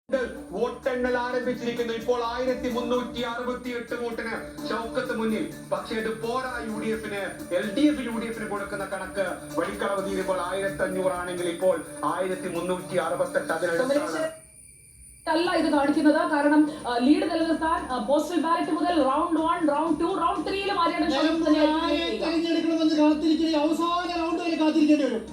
വോട്ടെണ്ണൽ ആരംഭിച്ചിരിക്കുന്നു. ഇപ്പോൾ 1368 വോട്ടിന് ഷൗക്കത്ത് മുന്നിൽ. പക്ഷേ ഇത് പോരാ UDF-ന്. LDF UDF-ന് കൊടുക്കുന്ന കണക്ക് വഴിക്കളവ് തീരുമ്പോൾ 1500 ആണെങ്കിൽ ഇപ്പോൾ 1368 അതിനടുത്താണ്. അല്ല ഇത് കാണിക്കുന്നത്. കാരണം ലീഡ് നിലനിർത്താൻ പോസ്റ്റൽ ബാലറ്റ് മുതൽ റൗണ്ട് 1, റൗണ്ട് 2, റൗണ്ട് 3-ലും തെരഞ്ഞെടുക്കണമെന്ന് കാത്തിരിക്കുന്ന അവസാന റൗണ്ട് വരെ കാത്തിരിക്കേണ്ടി വരും.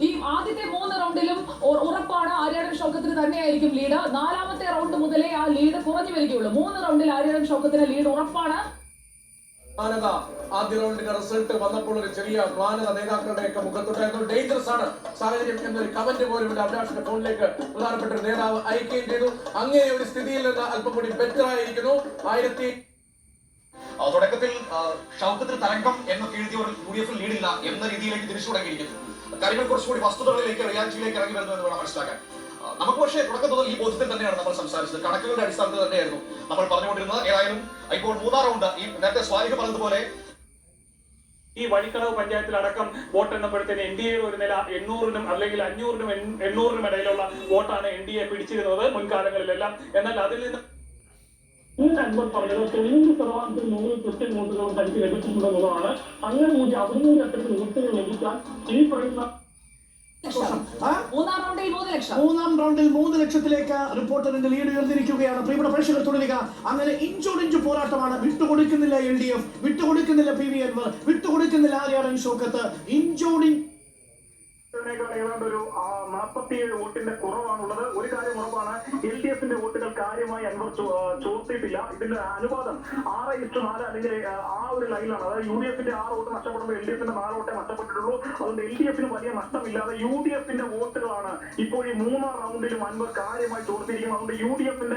ഈ ആദ്യത്തെ 3 റൗണ്ടിലും ഉറപ്പാണ് ആര്യാടൻ ഷൗക്കത്തിന് തന്നെയായിരിക്കും ലീഡ്. 4ാമത്തെ റൗണ്ട് മുതലേ ആ ലീഡ് കുറഞ്ഞു വരികയുള്ളൂ. 3 റൗണ്ടിൽ ആര്യാടൻ ഷൗക്കത്തിന് ലീഡ് ഉറപ്പാണ്. ആദ്യ റൗണ്ടിന്റെ റിസൾട്ട് വന്നപ്പോൾ ഒരു ചെറിയ മാനത നേതാക്കളുടെയൊക്കെ മുഖത്തുണ്ടായിരുന്നു. ഡേഞ്ചറസ് ആണ് സാഹചര്യം എന്നൊരു കമന്റ് പോലും ഇവിടെ അഭിലാഷിന്റെ ഫോണിലേക്ക് പ്രധാനപ്പെട്ട ഒരു നേതാവ് അയക്കുകയും ചെയ്തു. അങ്ങനെ ഒരു സ്ഥിതിയിൽ നിന്ന് അല്പം കൂടി ബെറ്റർ ആയിരിക്കുന്നു. തുടക്കത്തിൽ ഷൗക്കത്തിന് തരംഗം എന്നൊക്കെ എഴുതിയവർ UDF ലീഡില്ല എന്ന രീതിയിലേക്ക് തിരിച്ചു തുടങ്ങിയിരിക്കുന്നു. കാര്യങ്ങൾ കുറച്ചുകൂടി വസ്തുതകളിലേക്ക് റിയാലിറ്റിയിലേക്ക് ഇറങ്ങി വരുന്നു എന്ന് വേണം മനസ്സിലാക്കാൻ. നമുക്ക് പക്ഷേ തുടക്കം മുതൽ ഈ ബോധ്യത്തിൽ തന്നെയാണ് നമ്മൾ സംസാരിച്ചത്. കണക്കുകളുടെ അടിസ്ഥാനത്തിൽ തന്നെയായിരുന്നു നമ്മൾ പറഞ്ഞുകൊണ്ടിരുന്നത്. ഏതായാലും ഇപ്പോൾ 3ാം റൗണ്ട് ഈ നേരത്തെ സ്വാലിഹ് പറഞ്ഞതുപോലെ ഈ വഴിക്കടവ് പഞ്ചായത്തിലടക്കം വോട്ടെണ്ണപ്പെടുത്തിന് NDA ഒരു നില 800-നും അല്ലെങ്കിൽ 500-നും 800-നും ഇടയിലുള്ള വോട്ടാണ് NDA പിടിച്ചിരുന്നത് മുൻകാലങ്ങളിലെല്ലാം. എന്നാൽ അതിൽ നിന്ന് അൻവർ പറഞ്ഞത് 90% മുകളിൽ ക്രിസ്ത്യൻ വോട്ടുകളും തനിക്ക് ലഭിച്ചിട്ടുണ്ടെന്നുള്ളതാണ്. അങ്ങനെ കൂടി അവിടുന്ന് അത്തരത്തിൽ വോട്ടുകൾ ലഭിക്കാൻ ഈ പറയുന്ന 3ാം റൗണ്ടിൽ 3 ലക്ഷത്തിലേക്ക് റിപ്പോർട്ടറിന്റെ ലീഡ് ഉയർന്നിരിക്കുകയാണ്. പ്രിയപ്പെട്ട പ്രേക്ഷകർ തുടരുക. അങ്ങനെ ഇഞ്ചോടിഞ്ച് പോരാട്ടമാണ്. വിട്ടുകൊടുക്കുന്നില്ല LDF, വിട്ടുകൊടുക്കുന്നില്ല PV അൻവർ, വിട്ടുകൊടുക്കുന്നില്ല ആര്യാടൻ ഷൗക്കത്ത്. ഇഞ്ചോടിഞ്ച് ഏതാണ്ട് ഒരു 47 വോട്ടിന്റെ കുറവാണുള്ളത്. ഒരു കാര്യം ഉറപ്പാണ്, LDF-ന്റെ വോട്ടുകൾ കാര്യമായി അൻവർ ചോർത്തിയിട്ടില്ല. ഇതിന്റെ അനുപാതം 6:4 അല്ലെങ്കിൽ ആ ഒരു ലൈനിലാണ്. അതായത് UDF-ന്റെ 6 വോട്ട് നഷ്ടപ്പെടുമ്പോൾ LDF-ന്റെ 4 വോട്ടേ നഷ്ടപ്പെട്ടിട്ടുള്ളൂ. അതുകൊണ്ട് LDF-ന് വലിയ നഷ്ടമില്ലാതെ UDF-ന്റെ വോട്ടുകളാണ് ഇപ്പോൾ ഈ 3ാം റൗണ്ടിലും അൻവർ കാര്യമായി ചോർത്തിയിരിക്കുന്നത്. അതുകൊണ്ട് UDF-ന്റെ